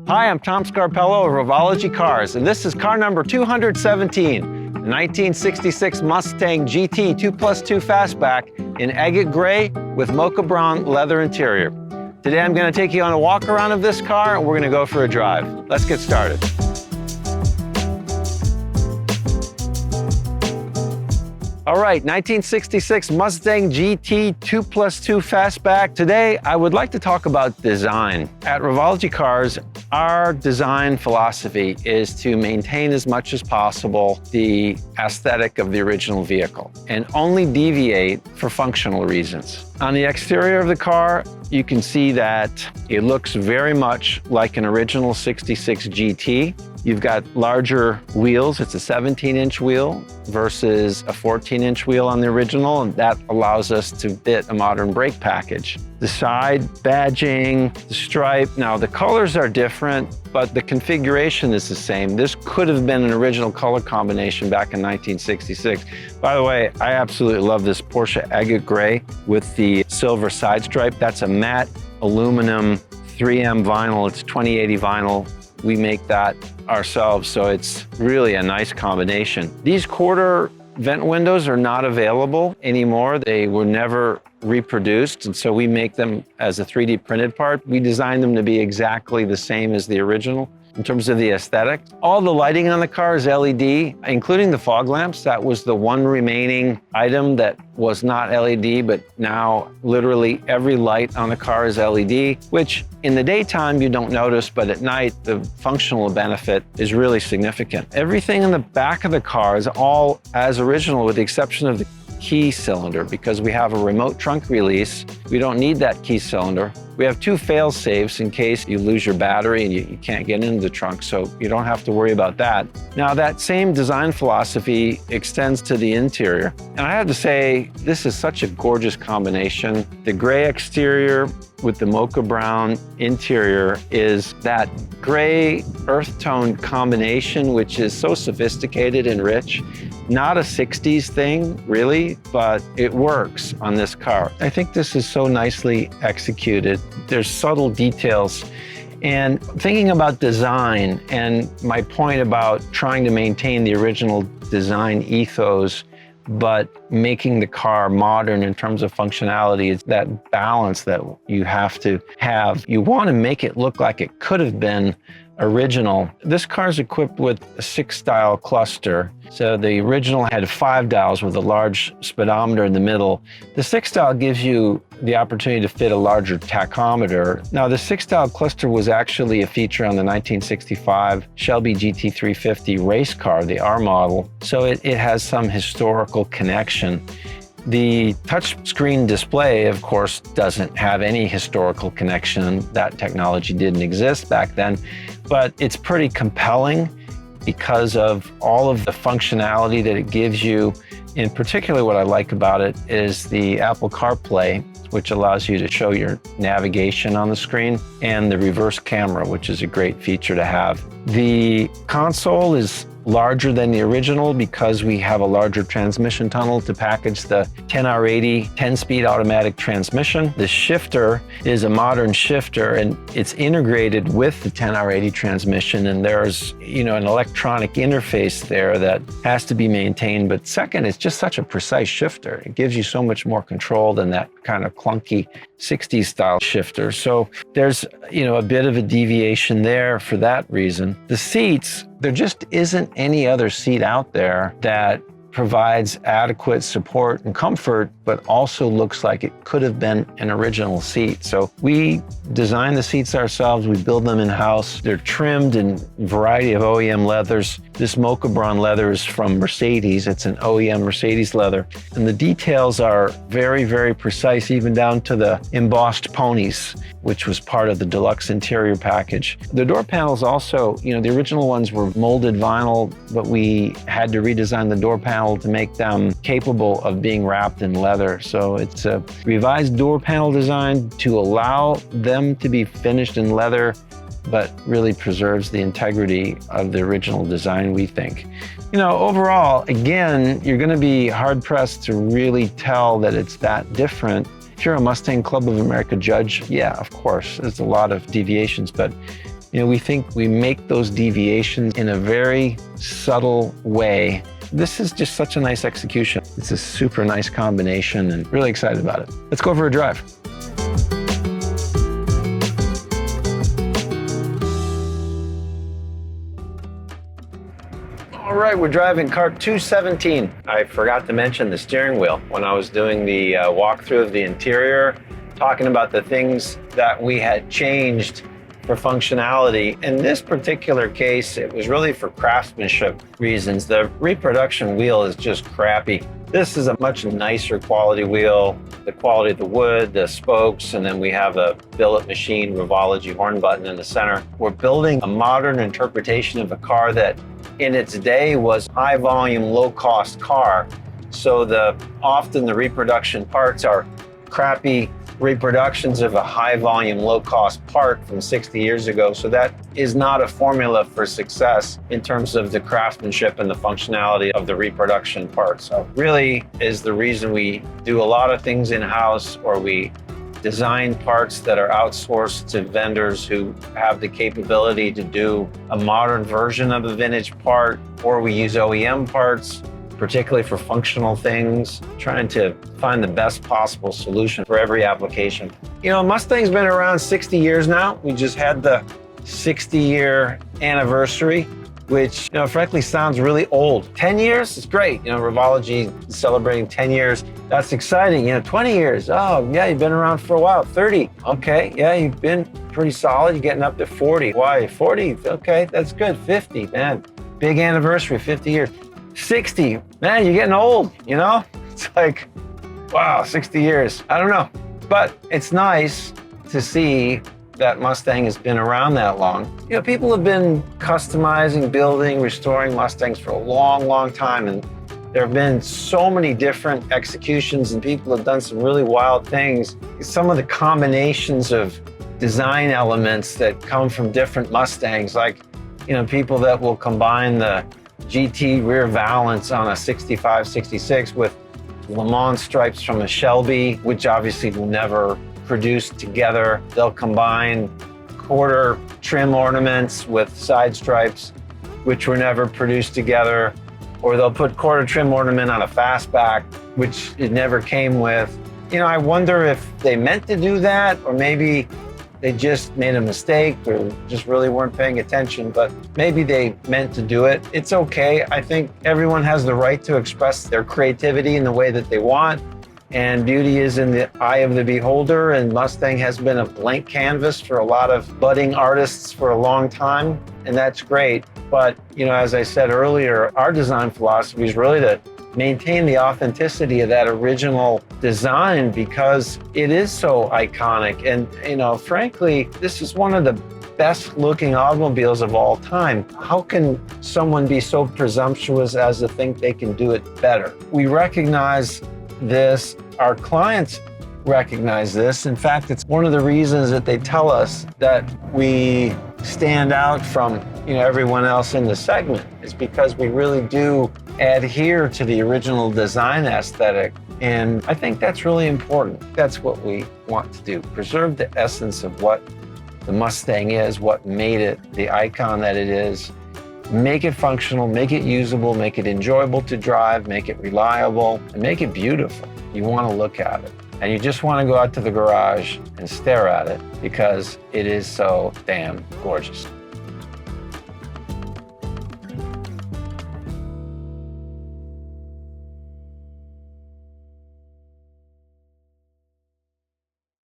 Hi, I'm Tom Scarpello of Revology Cars, and this is car number 217, the 1966 Mustang GT 2+2 Fastback in Agate Gray with Moccabraun Leather interior. Today I'm going to take you on a walk around of this car, and we're going to go for a drive. Let's get started. All right, 1966 Mustang GT 2+2 Fastback. Today, I would like to talk about design. At Revology Cars, our design philosophy is to maintain as much as possible the aesthetic of the original vehicle and only deviate for functional reasons. On the exterior of the car, you can see that it looks very much like an original 66 GT. You've got larger wheels. It's a 17-inch wheel versus a 14-inch wheel on the original, and that allows us to fit a modern brake package. The side badging, the stripe, now the colors are different, but the configuration is the same. This could have been an original color combination back in 1966. By the way, I absolutely love this Porsche Agate Gray with the silver side stripe. That's a matte aluminum 3M vinyl. It's 2080 vinyl. We make that ourselves, so it's really a nice combination. These quarter vent windows are not available anymore. They were never reproduced, and so we make them as a 3D printed part. We designed them to be exactly the same as the original in terms of the aesthetic. All the lighting on the car is LED, including the fog lamps. That was the one remaining item that was not LED, but now literally every light on the car is LED, which in the daytime you don't notice, but at night the functional benefit is really significant. Everything in the back of the car is all as original with the exception of the key cylinder, because we have a remote trunk release. We don't need that key cylinder. We have two fail safes in case you lose your battery and you can't get into the trunk, so you don't have to worry about that. Now, that same design philosophy extends to the interior. And I have to say, this is such a gorgeous combination. The gray exterior with the mocha brown interior is that gray earth tone combination, which is so sophisticated and rich. Not a 60s thing, really, but it works on this car. I think this is so nicely executed. There's subtle details. And thinking about design and my point about trying to maintain the original design ethos, but making the car modern in terms of functionality, it's that balance that you have to have. You want to make it look like it could have been original. This car is equipped with a 6-dial cluster. So the original had 5 dials with a large speedometer in the middle. The 6-dial gives you the opportunity to fit a larger tachometer. Now, the 6-dial cluster was actually a feature on the 1965 Shelby GT350 race car, the R model. So it has some historical connection. The touchscreen display, of course, doesn't have any historical connection. That technology didn't exist back then, but it's pretty compelling because of all of the functionality that it gives you. In particular, what I like about it is the Apple CarPlay, which allows you to show your navigation on the screen, and the reverse camera, which is a great feature to have. The console is larger than the original because we have a larger transmission tunnel to package the 10R80 10-speed automatic transmission. The shifter is a modern shifter, and it's integrated with the 10R80 transmission, and there's an electronic interface there that has to be maintained. But second, it's just such a precise shifter. It gives you so much more control than that kind of clunky 60s style shifter. So there's a bit of a deviation there for that reason. The seats, there just isn't any other seat out there that provides adequate support and comfort, but also looks like it could have been an original seat. So we design the seats ourselves, we build them in-house. They're trimmed in a variety of OEM leathers. This Moccabraun leather is from Mercedes. It's an OEM Mercedes leather. And the details are very, very precise, even down to the embossed ponies, which was part of the deluxe interior package. The door panels also, the original ones were molded vinyl, but we had to redesign the door panel to make them capable of being wrapped in leather. So it's a revised door panel design to allow them to be finished in leather, but really preserves the integrity of the original design, we think. Overall, again, you're going to be hard-pressed to really tell that it's that different. If you're a Mustang Club of America judge, yeah, of course, there's a lot of deviations, but You know, we think we make those deviations in a very subtle way. This is just such a nice execution. It's a super nice combination and really excited about it. Let's go for a drive. All right, we're driving cart 217. I forgot to mention the steering wheel when I was doing the walkthrough of the interior, talking about the things that we had changed for functionality. In this particular case, it was really for craftsmanship reasons. The reproduction wheel is just crappy. This is a much nicer quality wheel. The quality of the wood, the spokes, and then we have a billet machine Revology horn button in the center. We're building a modern interpretation of a car that in its day was high volume, low cost car. So often the reproduction parts are crappy reproductions of a high volume, low cost part from 60 years ago. So that is not a formula for success in terms of the craftsmanship and the functionality of the reproduction part. So really is the reason we do a lot of things in-house, or we design parts that are outsourced to vendors who have the capability to do a modern version of a vintage part, or we use OEM parts, particularly for functional things, trying to find the best possible solution for every application. You know, Mustang's been around 60 years now. We just had the 60-year anniversary, which, you know, frankly sounds really old. 10 years is great. You know, Revology is celebrating 10 years. That's exciting. You know, 20 years. Oh, yeah, you've been around for a while. 30. Okay, yeah, you've been pretty solid. You're getting up to 40. Why? 40? Okay, that's good. 50, man. Big anniversary, 50 years. 60, man, you're getting old, you know? It's like, wow, 60 years. I don't know. But it's nice to see that Mustang has been around that long. You know, people have been customizing, building, restoring Mustangs for a long, long time. And there have been so many different executions, and people have done some really wild things. Some of the combinations of design elements that come from different Mustangs, like, you know, people that will combine the GT rear valance on a 65, 66 with Le Mans stripes from a Shelby, which obviously will never produce together. They'll combine quarter trim ornaments with side stripes, which were never produced together. Or they'll put quarter trim ornament on a fastback, which it never came with. You know, I wonder if they meant to do that, or maybe they just made a mistake or just really weren't paying attention, but maybe they meant to do it. It's okay. I think everyone has the right to express their creativity in the way that they want, and beauty is in the eye of the beholder, and Mustang has been a blank canvas for a lot of budding artists for a long time, and that's great. But, you know, as I said earlier, our design philosophy is really to maintain the authenticity of that original design, because it is so iconic. And, you know, frankly, this is one of the best looking automobiles of all time. How can someone be so presumptuous as to think they can do it better? We recognize this. Our clients recognize this. In fact, it's one of the reasons that they tell us that we stand out from, you know, everyone else in the segment, is because we really do adhere to the original design aesthetic. And I think that's really important. That's what we want to do. Preserve the essence of what the Mustang is, what made it the icon that it is. Make it functional, make it usable, make it enjoyable to drive, make it reliable, and make it beautiful. You want to look at it. And you just want to go out to the garage and stare at it, because it is so damn gorgeous.